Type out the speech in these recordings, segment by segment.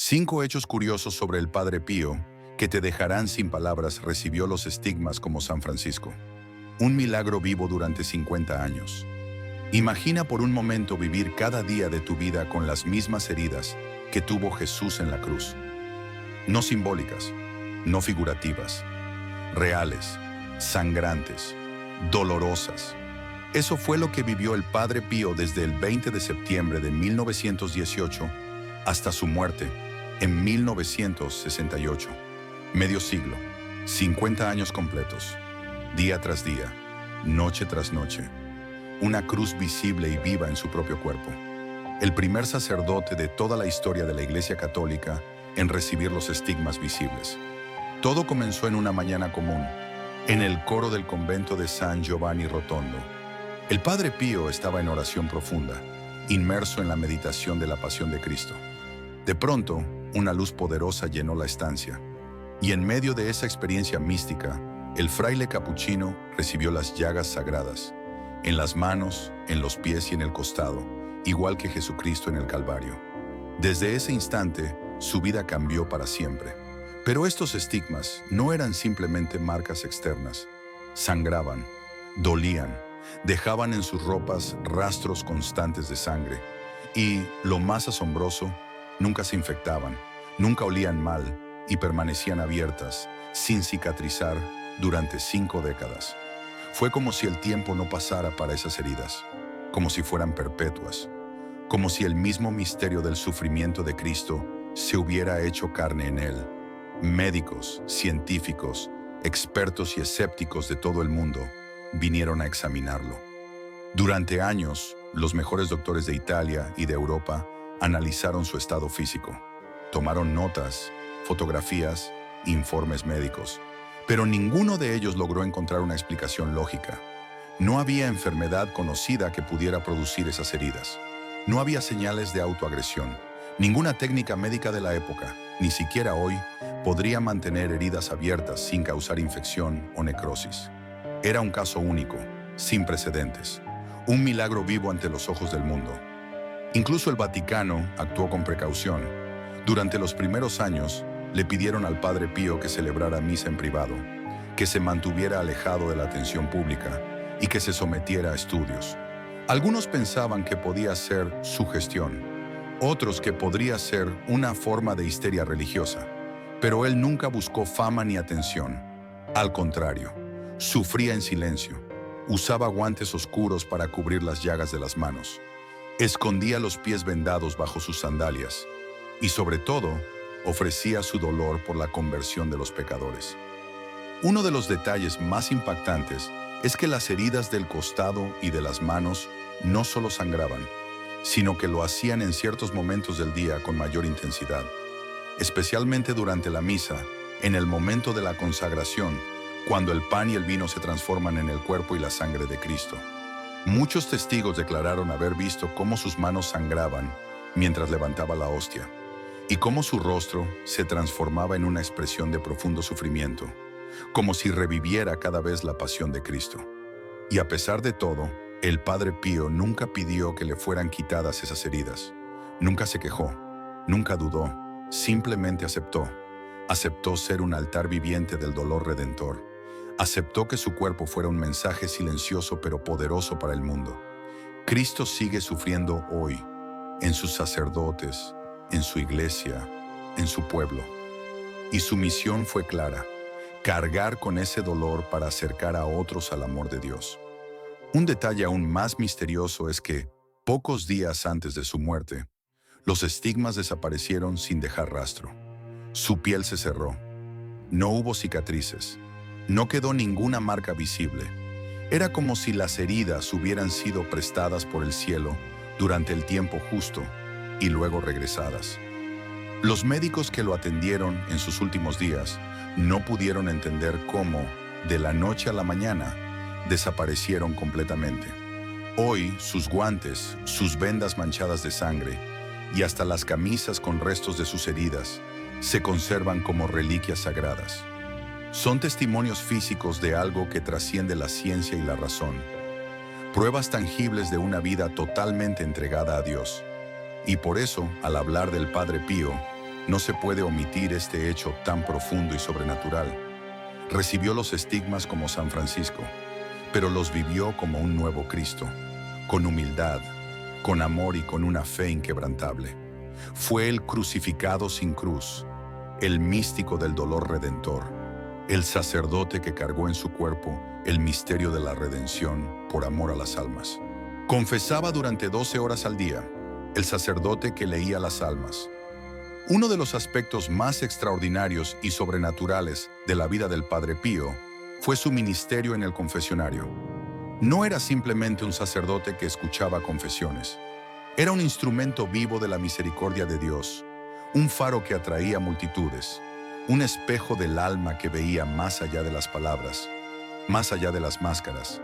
5 hechos curiosos sobre el Padre Pío que te dejarán sin palabras. Recibió los estigmas como San Francisco. Un milagro vivo durante 50 años. Imagina por un momento vivir cada día de tu vida con las mismas heridas que tuvo Jesús en la cruz. No simbólicas, no figurativas, reales, sangrantes, dolorosas. Eso fue lo que vivió el Padre Pío desde el 20 de septiembre de 1918 hasta su muerte en 1968. Medio siglo, 50 años completos, día tras día, noche tras noche. Una cruz visible y viva en su propio cuerpo. El primer sacerdote de toda la historia de la Iglesia Católica en recibir los estigmas visibles. Todo comenzó en una mañana común, en el coro del convento de San Giovanni Rotondo. El Padre Pío estaba en oración profunda, inmerso en la meditación de la pasión de Cristo. De pronto, una luz poderosa llenó la estancia, y en medio de esa experiencia mística, el fraile capuchino recibió las llagas sagradas, en las manos, en los pies y en el costado, igual que Jesucristo en el Calvario. Desde ese instante, su vida cambió para siempre. Pero estos estigmas no eran simplemente marcas externas. Sangraban, dolían, dejaban en sus ropas rastros constantes de sangre. Y, lo más asombroso, nunca se infectaban, nunca olían mal y permanecían abiertas, sin cicatrizar, durante 5 décadas. Fue como si el tiempo no pasara para esas heridas, como si fueran perpetuas, como si el mismo misterio del sufrimiento de Cristo se hubiera hecho carne en él. Médicos, científicos, expertos y escépticos de todo el mundo vinieron a examinarlo. Durante años, los mejores doctores de Italia y de Europa analizaron su estado físico, tomaron notas, fotografías, informes médicos, pero ninguno de ellos logró encontrar una explicación lógica. No había enfermedad conocida que pudiera producir esas heridas. No había señales de autoagresión. Ninguna técnica médica de la época, ni siquiera hoy, podría mantener heridas abiertas sin causar infección o necrosis. Era un caso único, sin precedentes. Un milagro vivo ante los ojos del mundo. Incluso el Vaticano actuó con precaución. Durante los primeros años, le pidieron al Padre Pío que celebrara misa en privado, que se mantuviera alejado de la atención pública y que se sometiera a estudios. Algunos pensaban que podía ser sugestión, otros que podría ser una forma de histeria religiosa, pero él nunca buscó fama ni atención. Al contrario, sufría en silencio, usaba guantes oscuros para cubrir las llagas de las manos, escondía los pies vendados bajo sus sandalias y, sobre todo, ofrecía su dolor por la conversión de los pecadores. Uno de los detalles más impactantes es que las heridas del costado y de las manos no solo sangraban, sino que lo hacían en ciertos momentos del día con mayor intensidad, especialmente durante la misa, en el momento de la consagración, cuando el pan y el vino se transforman en el cuerpo y la sangre de Cristo. Muchos testigos declararon haber visto cómo sus manos sangraban mientras levantaba la hostia, y cómo su rostro se transformaba en una expresión de profundo sufrimiento, como si reviviera cada vez la pasión de Cristo. Y a pesar de todo, el Padre Pío nunca pidió que le fueran quitadas esas heridas. Nunca se quejó, nunca dudó, simplemente aceptó. Aceptó ser un altar viviente del dolor redentor. Aceptó que su cuerpo fuera un mensaje silencioso pero poderoso para el mundo. Cristo sigue sufriendo hoy, en sus sacerdotes, en su iglesia, en su pueblo. Y su misión fue clara: cargar con ese dolor para acercar a otros al amor de Dios. Un detalle aún más misterioso es que, pocos días antes de su muerte, los estigmas desaparecieron sin dejar rastro. Su piel se cerró. No hubo cicatrices. No quedó ninguna marca visible. Era como si las heridas hubieran sido prestadas por el cielo durante el tiempo justo y luego regresadas. Los médicos que lo atendieron en sus últimos días no pudieron entender cómo, de la noche a la mañana, desaparecieron completamente. Hoy, sus guantes, sus vendas manchadas de sangre y hasta las camisas con restos de sus heridas se conservan como reliquias sagradas. Son testimonios físicos de algo que trasciende la ciencia y la razón. Pruebas tangibles de una vida totalmente entregada a Dios. Y por eso, al hablar del Padre Pío, No se puede omitir este hecho tan profundo y sobrenatural. Recibió los estigmas como San Francisco, pero los vivió como un nuevo Cristo, con humildad, con amor y con una fe inquebrantable. Fue el crucificado sin cruz, el místico del dolor redentor, el sacerdote que cargó en su cuerpo el misterio de la redención por amor a las almas. Confesaba durante 12 horas al día, el sacerdote que leía las almas. Uno de los aspectos más extraordinarios y sobrenaturales de la vida del Padre Pío fue su ministerio en el confesionario. No era simplemente un sacerdote que escuchaba confesiones. Era un instrumento vivo de la misericordia de Dios, un faro que atraía multitudes, un espejo del alma que veía más allá de las palabras, más allá de las máscaras,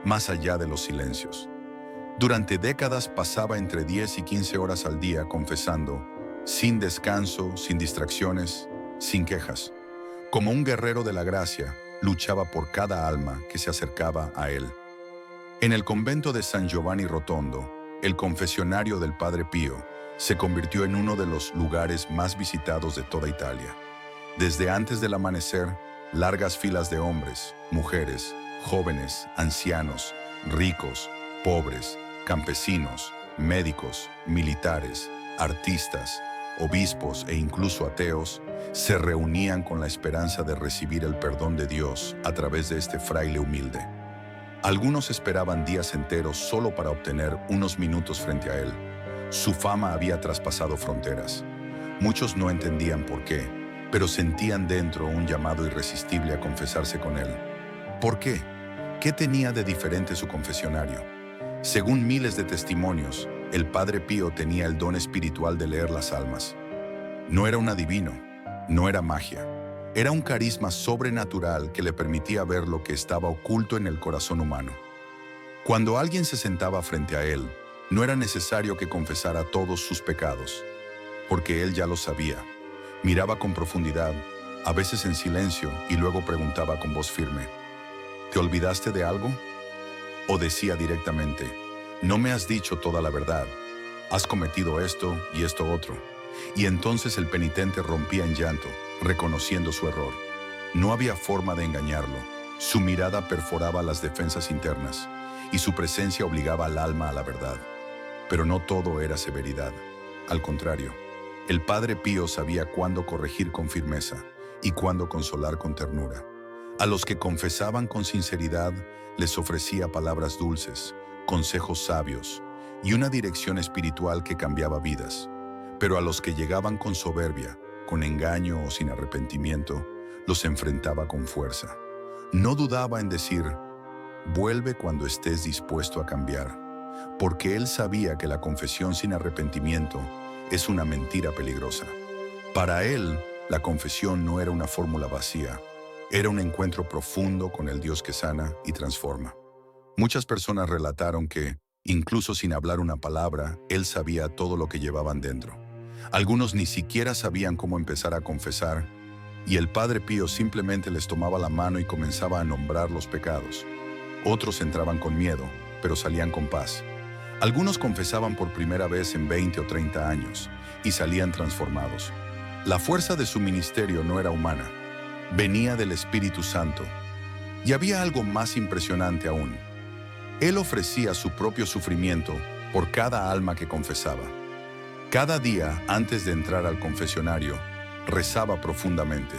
más allá de los silencios. Durante décadas pasaba entre 10 y 15 horas al día confesando, sin descanso, sin distracciones, sin quejas. Como un guerrero de la gracia, luchaba por cada alma que se acercaba a él. En el convento de San Giovanni Rotondo, el confesionario del Padre Pío se convirtió en uno de los lugares más visitados de toda Italia. Desde antes del amanecer, largas filas de hombres, mujeres, jóvenes, ancianos, ricos, pobres, campesinos, médicos, militares, artistas, obispos e incluso ateos, se reunían con la esperanza de recibir el perdón de Dios a través de este fraile humilde. Algunos esperaban días enteros solo para obtener unos minutos frente a él. Su fama había traspasado fronteras. Muchos no entendían por qué, pero sentían dentro un llamado irresistible a confesarse con él. ¿Por qué? ¿Qué tenía de diferente su confesionario? Según miles de testimonios, el Padre Pío tenía el don espiritual de leer las almas. No era un adivino, no era magia. Era un carisma sobrenatural que le permitía ver lo que estaba oculto en el corazón humano. Cuando alguien se sentaba frente a él, no era necesario que confesara todos sus pecados, porque él ya lo sabía. Miraba con profundidad, a veces en silencio, y luego preguntaba con voz firme, ¿te olvidaste de algo? O decía directamente, no me has dicho toda la verdad, has cometido esto y esto otro. Y entonces el penitente rompía en llanto, reconociendo su error. No había forma de engañarlo. Su mirada perforaba las defensas internas, y su presencia obligaba al alma a la verdad. Pero no todo era severidad. Al contrario, el Padre Pío sabía cuándo corregir con firmeza y cuándo consolar con ternura. A los que confesaban con sinceridad, les ofrecía palabras dulces, consejos sabios y una dirección espiritual que cambiaba vidas. Pero a los que llegaban con soberbia, con engaño o sin arrepentimiento, los enfrentaba con fuerza. No dudaba en decir, vuelve cuando estés dispuesto a cambiar, porque él sabía que la confesión sin arrepentimiento es una mentira peligrosa. Para él, la confesión no era una fórmula vacía, era un encuentro profundo con el Dios que sana y transforma. Muchas personas relataron que, incluso sin hablar una palabra, él sabía todo lo que llevaban dentro. Algunos ni siquiera sabían cómo empezar a confesar, y el Padre Pío simplemente les tomaba la mano y comenzaba a nombrar los pecados. Otros entraban con miedo, pero salían con paz. Algunos confesaban por primera vez en 20 o 30 años, y salían transformados. La fuerza de su ministerio no era humana, venía del Espíritu Santo. Y había algo más impresionante aún. Él ofrecía su propio sufrimiento por cada alma que confesaba. Cada día, antes de entrar al confesionario, rezaba profundamente.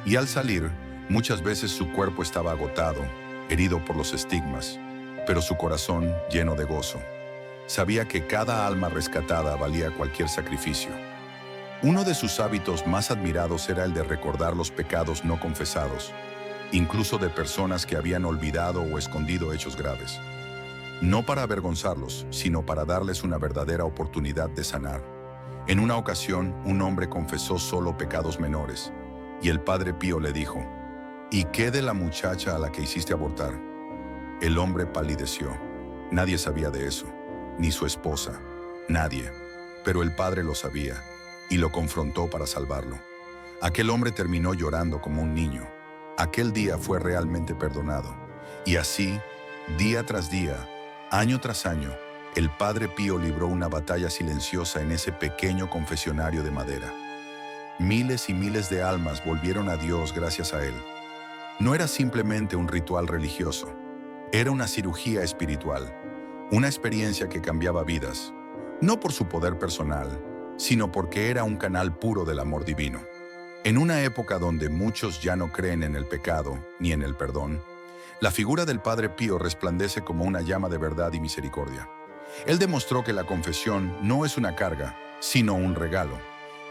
Y al salir, muchas veces su cuerpo estaba agotado, herido por los estigmas, pero su corazón lleno de gozo. Sabía que cada alma rescatada valía cualquier sacrificio. Uno de sus hábitos más admirados era el de recordar los pecados no confesados, incluso de personas que habían olvidado o escondido hechos graves. No para avergonzarlos, sino para darles una verdadera oportunidad de sanar. En una ocasión, un hombre confesó solo pecados menores, y el Padre Pío le dijo, ¿y qué de la muchacha a la que hiciste abortar? El hombre palideció. Nadie sabía de eso, ni su esposa, nadie. Pero el Padre lo sabía, y lo confrontó para salvarlo. Aquel hombre terminó llorando como un niño. Aquel día fue realmente perdonado. Y así, día tras día, año tras año, el Padre Pío libró una batalla silenciosa en ese pequeño confesionario de madera. Miles y miles de almas volvieron a Dios gracias a él. No era simplemente un ritual religioso, era una cirugía espiritual, una experiencia que cambiaba vidas, no por su poder personal, sino porque era un canal puro del amor divino. En una época donde muchos ya no creen en el pecado ni en el perdón, la figura del Padre Pío resplandece como una llama de verdad y misericordia. Él demostró que la confesión no es una carga, sino un regalo,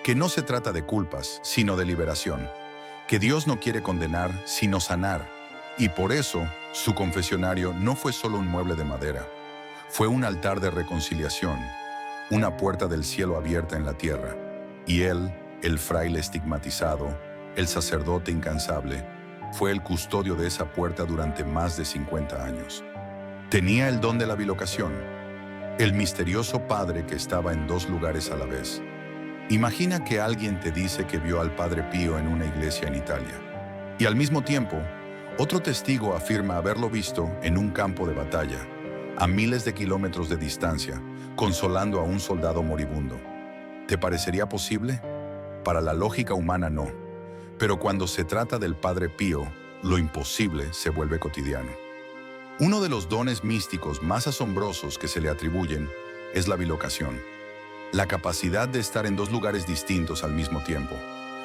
que no se trata de culpas, sino de liberación, que Dios no quiere condenar, sino sanar, y por eso su confesionario no fue solo un mueble de madera, fue un altar de reconciliación, una puerta del cielo abierta en la tierra, y él, el fraile estigmatizado, el sacerdote incansable, fue el custodio de esa puerta durante más de 50 años. Tenía el don de la bilocación, el misterioso padre que estaba en dos lugares a la vez. Imagina que alguien te dice que vio al Padre Pío en una iglesia en Italia, y al mismo tiempo, otro testigo afirma haberlo visto en un campo de batalla, a miles de kilómetros de distancia, consolando a un soldado moribundo. ¿Te parecería posible? Para la lógica humana no, pero cuando se trata del Padre Pío, lo imposible se vuelve cotidiano. Uno de los dones místicos más asombrosos que se le atribuyen es la bilocación, la capacidad de estar en dos lugares distintos al mismo tiempo,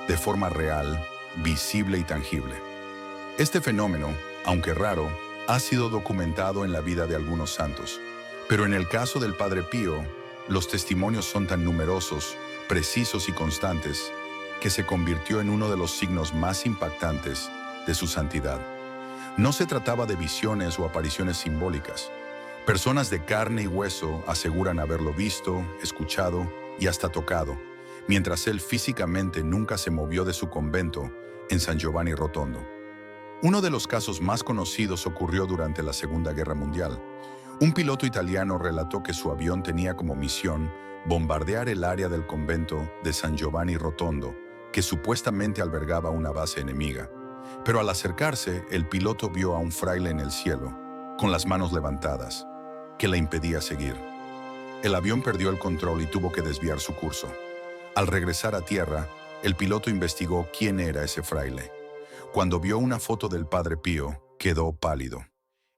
de forma real, visible y tangible. Este fenómeno, aunque raro, ha sido documentado en la vida de algunos santos, pero en el caso del Padre Pío, los testimonios son tan numerosos, precisos y constantes, que se convirtió en uno de los signos más impactantes de su santidad. No se trataba de visiones o apariciones simbólicas. Personas de carne y hueso aseguran haberlo visto, escuchado y hasta tocado, mientras él físicamente nunca se movió de su convento en San Giovanni Rotondo. Uno de los casos más conocidos ocurrió durante la Segunda Guerra Mundial. Un piloto italiano relató que su avión tenía como misión bombardear el área del convento de San Giovanni Rotondo, que supuestamente albergaba una base enemiga. Pero al acercarse, el piloto vio a un fraile en el cielo, con las manos levantadas, que le impedía seguir. El avión perdió el control y tuvo que desviar su curso. Al regresar a tierra, el piloto investigó quién era ese fraile. Cuando vio una foto del Padre Pío, quedó pálido.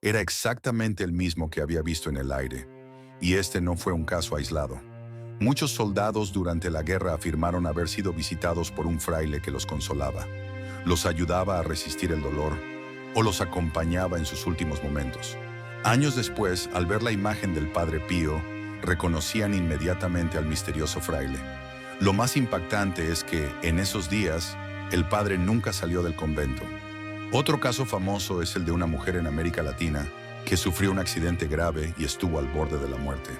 Era exactamente el mismo que había visto en el aire, y este no fue un caso aislado. Muchos soldados durante la guerra afirmaron haber sido visitados por un fraile que los consolaba, los ayudaba a resistir el dolor o los acompañaba en sus últimos momentos. Años después, al ver la imagen del Padre Pío, reconocían inmediatamente al misterioso fraile. Lo más impactante es que, en esos días, el padre nunca salió del convento. Otro caso famoso es el de una mujer en América Latina que sufrió un accidente grave y estuvo al borde de la muerte.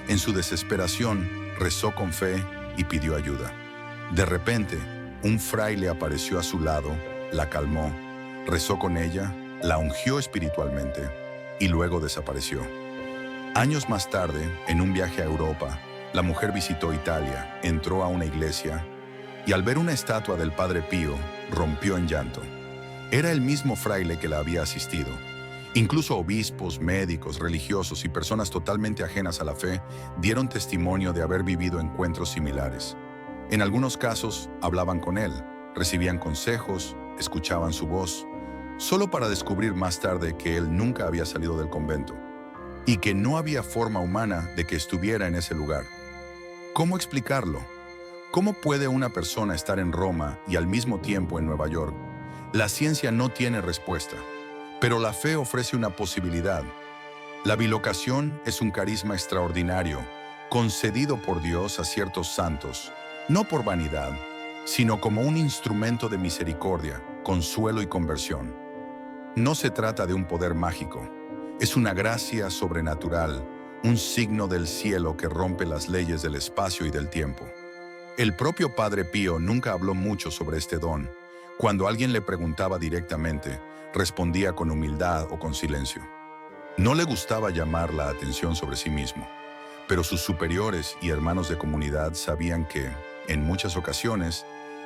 En su desesperación, rezó con fe y pidió ayuda. De repente, un fraile apareció a su lado, la calmó, rezó con ella, la ungió espiritualmente y luego desapareció. Años más tarde, en un viaje a Europa, la mujer visitó Italia, entró a una iglesia y al ver una estatua del Padre Pío, rompió en llanto. Era el mismo fraile que la había asistido. Incluso obispos, médicos, religiosos y personas totalmente ajenas a la fe dieron testimonio de haber vivido encuentros similares. En algunos casos, hablaban con él, recibían consejos, escuchaban su voz, solo para descubrir más tarde que él nunca había salido del convento y que no había forma humana de que estuviera en ese lugar. ¿Cómo explicarlo? ¿Cómo puede una persona estar en Roma y al mismo tiempo en Nueva York? La ciencia no tiene respuesta, pero la fe ofrece una posibilidad. La bilocación es un carisma extraordinario, concedido por Dios a ciertos santos, no por vanidad, sino como un instrumento de misericordia, consuelo y conversión. No se trata de un poder mágico, es una gracia sobrenatural, un signo del cielo que rompe las leyes del espacio y del tiempo. El propio Padre Pío nunca habló mucho sobre este don. Cuando alguien le preguntaba directamente, respondía con humildad o con silencio. No le gustaba llamar la atención sobre sí mismo, pero sus superiores y hermanos de comunidad sabían que, en muchas ocasiones,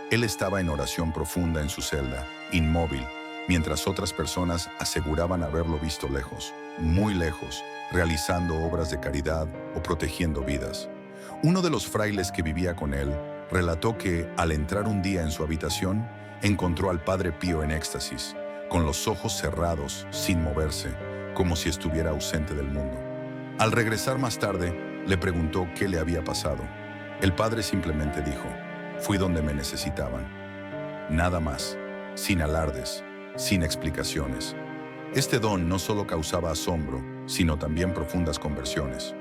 él estaba en oración profunda en su celda, inmóvil, mientras otras personas aseguraban haberlo visto lejos, muy lejos, realizando obras de caridad o protegiendo vidas. Uno de los frailes que vivía con él relató que, al entrar un día en su habitación, encontró al Padre Pío en éxtasis, con los ojos cerrados, sin moverse, como si estuviera ausente del mundo. Al regresar más tarde, le preguntó qué le había pasado. El padre simplemente dijo: fui donde me necesitaban. Nada más, sin alardes, sin explicaciones. Este don no solo causaba asombro, sino también profundas conversiones.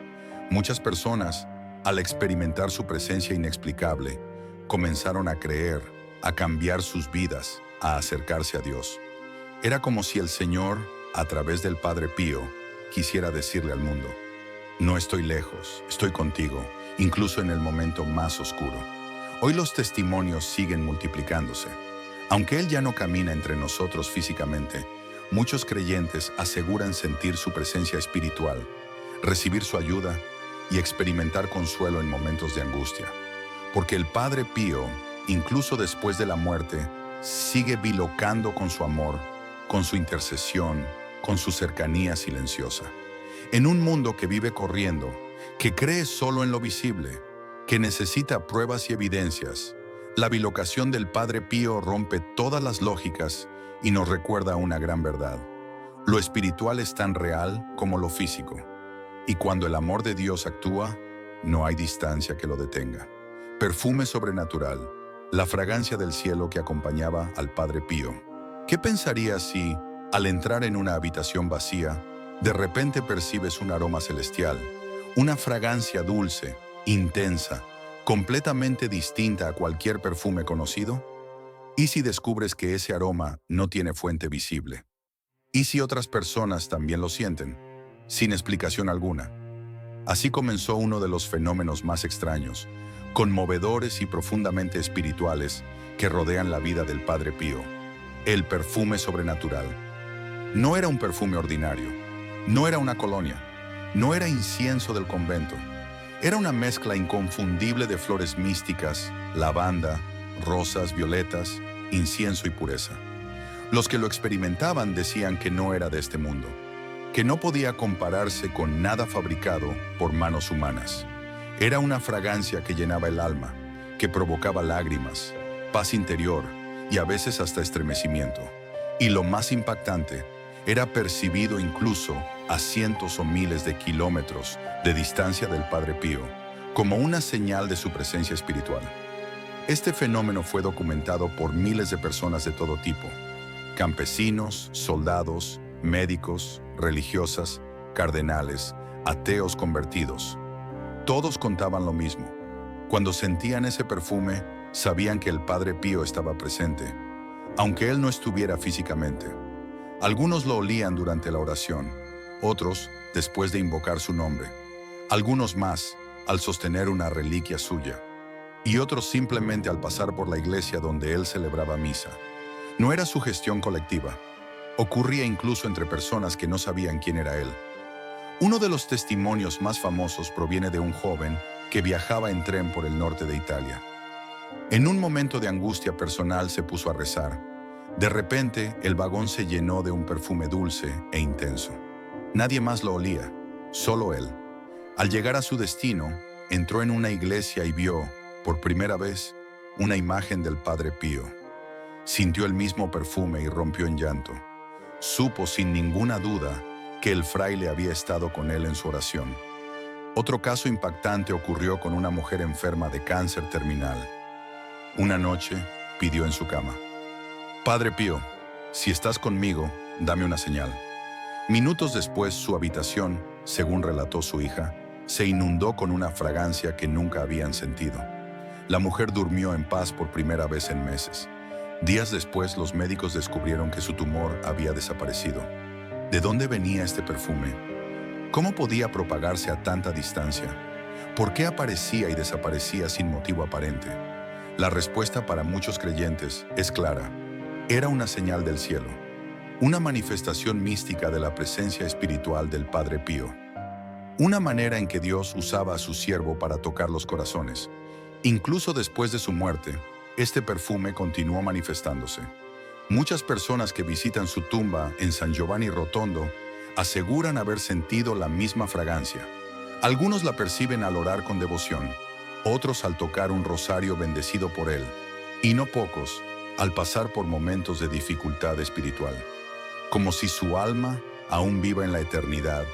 Muchas personas, al experimentar su presencia inexplicable, comenzaron a creer, a cambiar sus vidas, a acercarse a Dios. Era como si el Señor, a través del Padre Pío, quisiera decirle al mundo: no estoy lejos, estoy contigo, incluso en el momento más oscuro. Hoy los testimonios siguen multiplicándose. Aunque Él ya no camina entre nosotros físicamente, muchos creyentes aseguran sentir su presencia espiritual, recibir su ayuda y experimentar consuelo en momentos de angustia. Porque el Padre Pío, incluso después de la muerte, sigue bilocando con su amor, con su intercesión, con su cercanía silenciosa. En un mundo que vive corriendo, que cree solo en lo visible, que necesita pruebas y evidencias, la bilocación del Padre Pío rompe todas las lógicas y nos recuerda una gran verdad. Lo espiritual es tan real como lo físico, y cuando el amor de Dios actúa, no hay distancia que lo detenga. Perfume sobrenatural, la fragancia del cielo que acompañaba al Padre Pío. ¿Qué pensarías si, al entrar en una habitación vacía, de repente percibes un aroma celestial, una fragancia dulce, intensa, completamente distinta a cualquier perfume conocido? ¿Y si descubres que ese aroma no tiene fuente visible? ¿Y si otras personas también lo sienten, sin explicación alguna? Así comenzó uno de los fenómenos más extraños, conmovedores y profundamente espirituales que rodean la vida del Padre Pío: el perfume sobrenatural. No era un perfume ordinario, no era una colonia, no era incienso del convento. Era una mezcla inconfundible de flores místicas, lavanda, rosas, violetas, incienso y pureza. Los que lo experimentaban decían que no era de este mundo, que no podía compararse con nada fabricado por manos humanas. Era una fragancia que llenaba el alma, que provocaba lágrimas, paz interior y a veces hasta estremecimiento. Y lo más impactante, era percibido incluso a cientos o miles de kilómetros de distancia del Padre Pío, como una señal de su presencia espiritual. Este fenómeno fue documentado por miles de personas de todo tipo: campesinos, soldados, médicos, religiosas, cardenales, ateos convertidos. Todos contaban lo mismo. Cuando sentían ese perfume, sabían que el Padre Pío estaba presente, aunque él no estuviera físicamente. Algunos lo olían durante la oración, otros después de invocar su nombre, algunos más al sostener una reliquia suya, y otros simplemente al pasar por la iglesia donde él celebraba misa. No era sugestión colectiva, ocurría incluso entre personas que no sabían quién era él. Uno de los testimonios más famosos proviene de un joven que viajaba en tren por el norte de Italia. En un momento de angustia personal se puso a rezar. De repente, el vagón se llenó de un perfume dulce e intenso. Nadie más lo olía, solo él. Al llegar a su destino, entró en una iglesia y vio, por primera vez, una imagen del Padre Pío. Sintió el mismo perfume y rompió en llanto. Supo sin ninguna duda que el fraile había estado con él en su oración. Otro caso impactante ocurrió con una mujer enferma de cáncer terminal. Una noche, pidió en su cama: Padre Pío, si estás conmigo, dame una señal. Minutos después, su habitación, según relató su hija, se inundó con una fragancia que nunca habían sentido. La mujer durmió en paz por primera vez en meses. Días después, los médicos descubrieron que su tumor había desaparecido. ¿De dónde venía este perfume? ¿Cómo podía propagarse a tanta distancia? ¿Por qué aparecía y desaparecía sin motivo aparente? La respuesta para muchos creyentes es clara. Era una señal del cielo, una manifestación mística de la presencia espiritual del Padre Pío. Una manera en que Dios usaba a su siervo para tocar los corazones. Incluso después de su muerte, este perfume continuó manifestándose. Muchas personas que visitan su tumba en San Giovanni Rotondo aseguran haber sentido la misma fragancia. Algunos la perciben al orar con devoción, otros al tocar un rosario bendecido por él, y no pocos al pasar por momentos de dificultad espiritual, como si su alma, aún viva en la eternidad,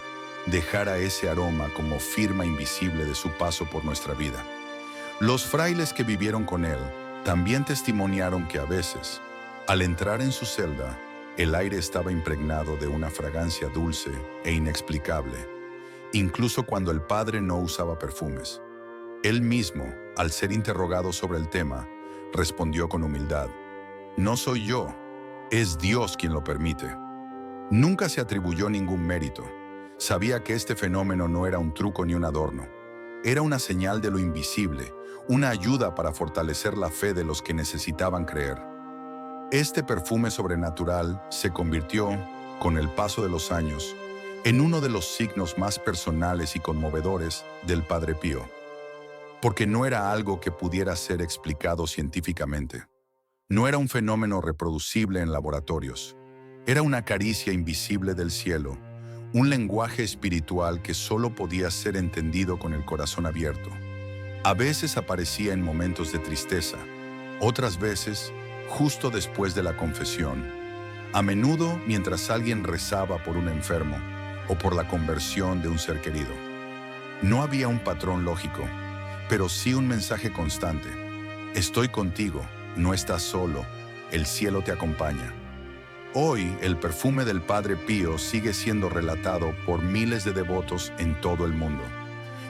dejara ese aroma como firma invisible de su paso por nuestra vida. Los frailes que vivieron con él también testimoniaron que a veces, al entrar en su celda, el aire estaba impregnado de una fragancia dulce e inexplicable, incluso cuando el padre no usaba perfumes. Él mismo, al ser interrogado sobre el tema, respondió con humildad: "No soy yo, es Dios quien lo permite". Nunca se atribuyó ningún mérito. Sabía que este fenómeno no era un truco ni un adorno. Era una señal de lo invisible, una ayuda para fortalecer la fe de los que necesitaban creer. Este perfume sobrenatural se convirtió, con el paso de los años, en uno de los signos más personales y conmovedores del Padre Pío, porque no era algo que pudiera ser explicado científicamente. No era un fenómeno reproducible en laboratorios. Era una caricia invisible del cielo, un lenguaje espiritual que solo podía ser entendido con el corazón abierto. A veces aparecía en momentos de tristeza, otras veces justo después de la confesión, a menudo mientras alguien rezaba por un enfermo o por la conversión de un ser querido. No había un patrón lógico, pero sí un mensaje constante: estoy contigo, no estás solo, el cielo te acompaña. Hoy, el perfume del Padre Pío sigue siendo relatado por miles de devotos en todo el mundo.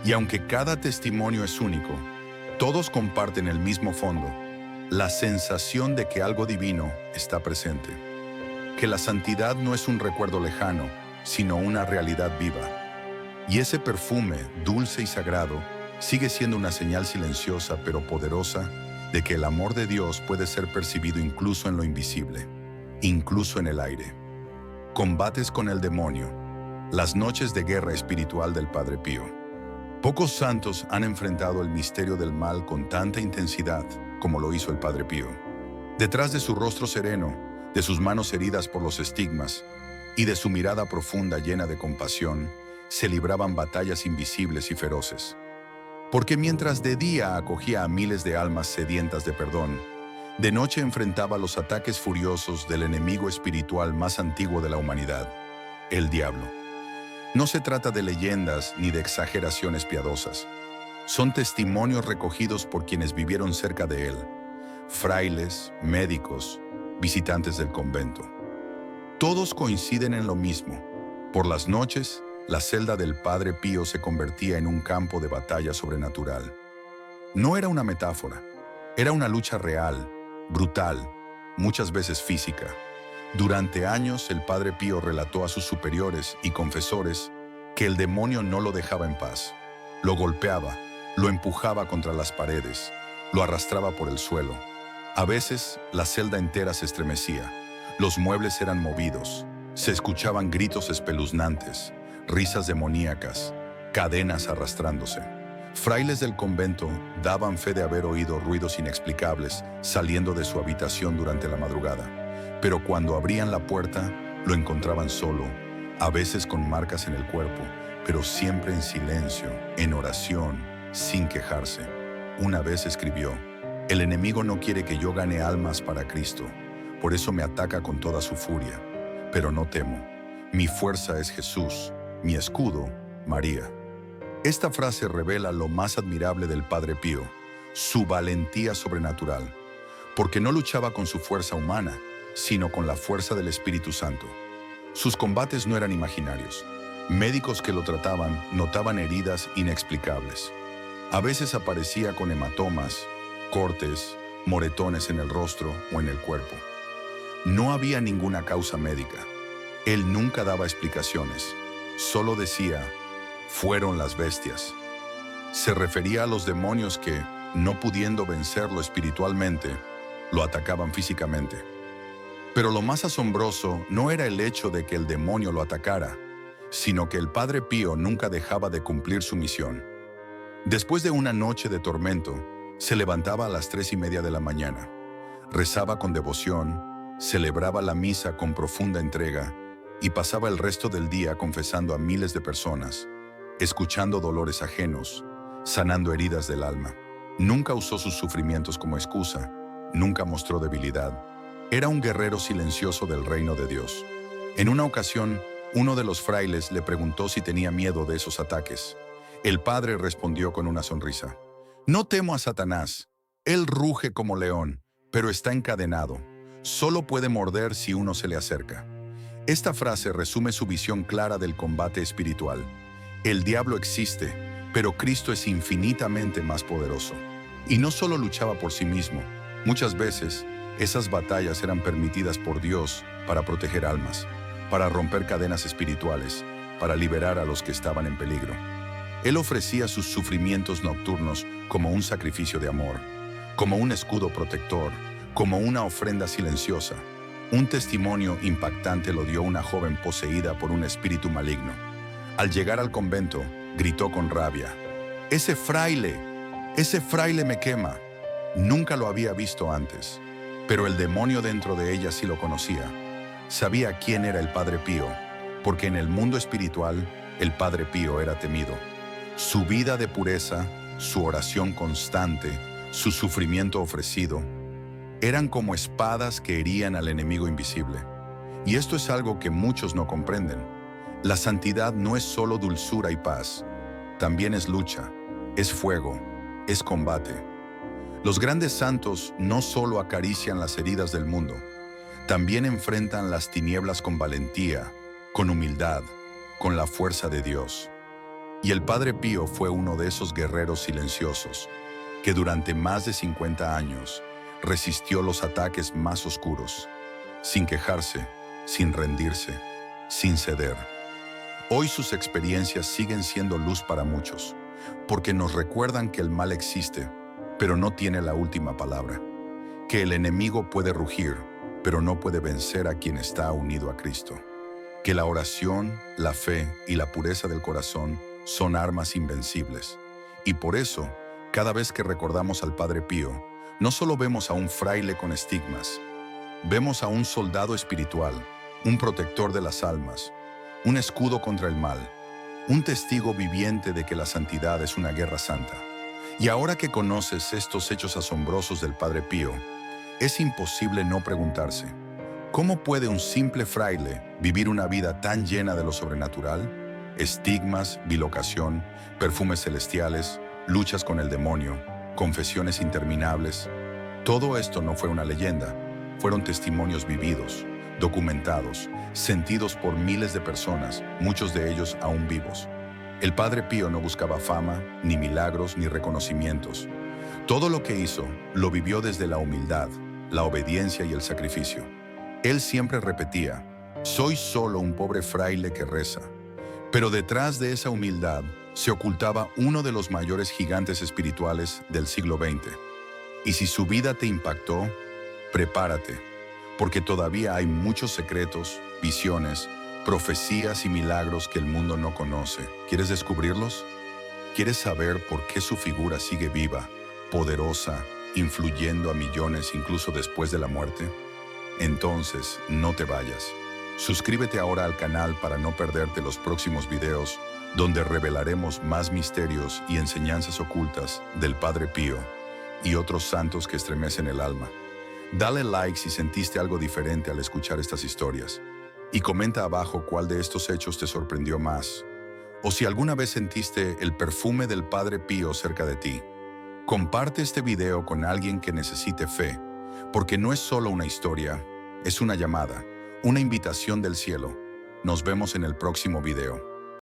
Y aunque cada testimonio es único, todos comparten el mismo fondo: la sensación de que algo divino está presente. Que la santidad no es un recuerdo lejano, sino una realidad viva. Y ese perfume, dulce y sagrado, sigue siendo una señal silenciosa pero poderosa de que el amor de Dios puede ser percibido incluso en lo invisible, incluso en el aire. Combates con el demonio. Las noches de guerra espiritual del Padre Pío. Pocos santos han enfrentado el misterio del mal con tanta intensidad como lo hizo el Padre Pío. Detrás de su rostro sereno, de sus manos heridas por los estigmas y de su mirada profunda llena de compasión, se libraban batallas invisibles y feroces. Porque mientras de día acogía a miles de almas sedientas de perdón, de noche enfrentaba los ataques furiosos del enemigo espiritual más antiguo de la humanidad, el diablo. No se trata de leyendas ni de exageraciones piadosas. Son testimonios recogidos por quienes vivieron cerca de él: frailes, médicos, visitantes del convento. Todos coinciden en lo mismo: por las noches, la celda del Padre Pío se convertía en un campo de batalla sobrenatural. No era una metáfora, era una lucha real, brutal, muchas veces física. Durante años, el Padre Pío relató a sus superiores y confesores que el demonio no lo dejaba en paz. Lo golpeaba, lo empujaba contra las paredes, lo arrastraba por el suelo. A veces, la celda entera se estremecía, los muebles eran movidos, se escuchaban gritos espeluznantes, risas demoníacas, cadenas arrastrándose. Frailes del convento daban fe de haber oído ruidos inexplicables saliendo de su habitación durante la madrugada, pero cuando abrían la puerta, lo encontraban solo, a veces con marcas en el cuerpo, pero siempre en silencio, en oración, sin quejarse. Una vez escribió: "El enemigo no quiere que yo gane almas para Cristo, por eso me ataca con toda su furia. Pero no temo, mi fuerza es Jesús, mi escudo, María". Esta frase revela lo más admirable del Padre Pío, su valentía sobrenatural, porque no luchaba con su fuerza humana, sino con la fuerza del Espíritu Santo. Sus combates no eran imaginarios. Médicos que lo trataban notaban heridas inexplicables. A veces aparecía con hematomas, cortes, moretones en el rostro o en el cuerpo. No había ninguna causa médica. Él nunca daba explicaciones. Solo decía: "Fueron las bestias". Se refería a los demonios que, no pudiendo vencerlo espiritualmente, lo atacaban físicamente. Pero lo más asombroso no era el hecho de que el demonio lo atacara, sino que el Padre Pío nunca dejaba de cumplir su misión. Después de una noche de tormento, se levantaba a las 3:30 de la mañana, rezaba con devoción, celebraba la misa con profunda entrega y pasaba el resto del día confesando a miles de personas, escuchando dolores ajenos, sanando heridas del alma. Nunca usó sus sufrimientos como excusa, nunca mostró debilidad. Era un guerrero silencioso del reino de Dios. En una ocasión, uno de los frailes le preguntó si tenía miedo de esos ataques. El padre respondió con una sonrisa: «No temo a Satanás. Él ruge como león, pero está encadenado. Solo puede morder si uno se le acerca». Esta frase resume su visión clara del combate espiritual. El diablo existe, pero Cristo es infinitamente más poderoso. Y no solo luchaba por sí mismo. Muchas veces, esas batallas eran permitidas por Dios para proteger almas, para romper cadenas espirituales, para liberar a los que estaban en peligro. Él ofrecía sus sufrimientos nocturnos como un sacrificio de amor, como un escudo protector, como una ofrenda silenciosa. Un testimonio impactante lo dio una joven poseída por un espíritu maligno. Al llegar al convento, gritó con rabia: ¡Ese fraile me quema! Nunca lo había visto antes, pero el demonio dentro de ella sí lo conocía. Sabía quién era el Padre Pío, porque en el mundo espiritual, el Padre Pío era temido. Su vida de pureza, su oración constante, su sufrimiento ofrecido, eran como espadas que herían al enemigo invisible. Y esto es algo que muchos no comprenden. La santidad no es solo dulzura y paz, también es lucha, es fuego, es combate. Los grandes santos no solo acarician las heridas del mundo, también enfrentan las tinieblas con valentía, con humildad, con la fuerza de Dios. Y el Padre Pío fue uno de esos guerreros silenciosos que durante más de 50 años resistió los ataques más oscuros, sin quejarse, sin rendirse, sin ceder. Hoy sus experiencias siguen siendo luz para muchos, porque nos recuerdan que el mal existe, pero no tiene la última palabra, que el enemigo puede rugir, pero no puede vencer a quien está unido a Cristo, que la oración, la fe y la pureza del corazón son armas invencibles. Y por eso, cada vez que recordamos al Padre Pío, no solo vemos a un fraile con estigmas, vemos a un soldado espiritual, un protector de las almas, un escudo contra el mal, un testigo viviente de que la santidad es una guerra santa. Y ahora que conoces estos hechos asombrosos del Padre Pío, es imposible no preguntarse: ¿cómo puede un simple fraile vivir una vida tan llena de lo sobrenatural? Estigmas, bilocación, perfumes celestiales, luchas con el demonio, confesiones interminables. Todo esto no fue una leyenda, fueron testimonios vividos, documentados, sentidos por miles de personas, muchos de ellos aún vivos. El Padre Pío no buscaba fama, ni milagros, ni reconocimientos. Todo lo que hizo, lo vivió desde la humildad, la obediencia y el sacrificio. Él siempre repetía: soy solo un pobre fraile que reza. Pero detrás de esa humildad se ocultaba uno de los mayores gigantes espirituales del siglo XX. Y si su vida te impactó, prepárate, porque todavía hay muchos secretos, visiones, profecías y milagros que el mundo no conoce. ¿Quieres descubrirlos? ¿Quieres saber por qué su figura sigue viva, poderosa, influyendo a millones incluso después de la muerte? Entonces, no te vayas. Suscríbete ahora al canal para no perderte los próximos videos, donde revelaremos más misterios y enseñanzas ocultas del Padre Pío y otros santos que estremecen el alma. Dale like si sentiste algo diferente al escuchar estas historias. Y comenta abajo cuál de estos hechos te sorprendió más. O si alguna vez sentiste el perfume del Padre Pío cerca de ti. Comparte este video con alguien que necesite fe, porque no es solo una historia, es una llamada, una invitación del cielo. Nos vemos en el próximo video.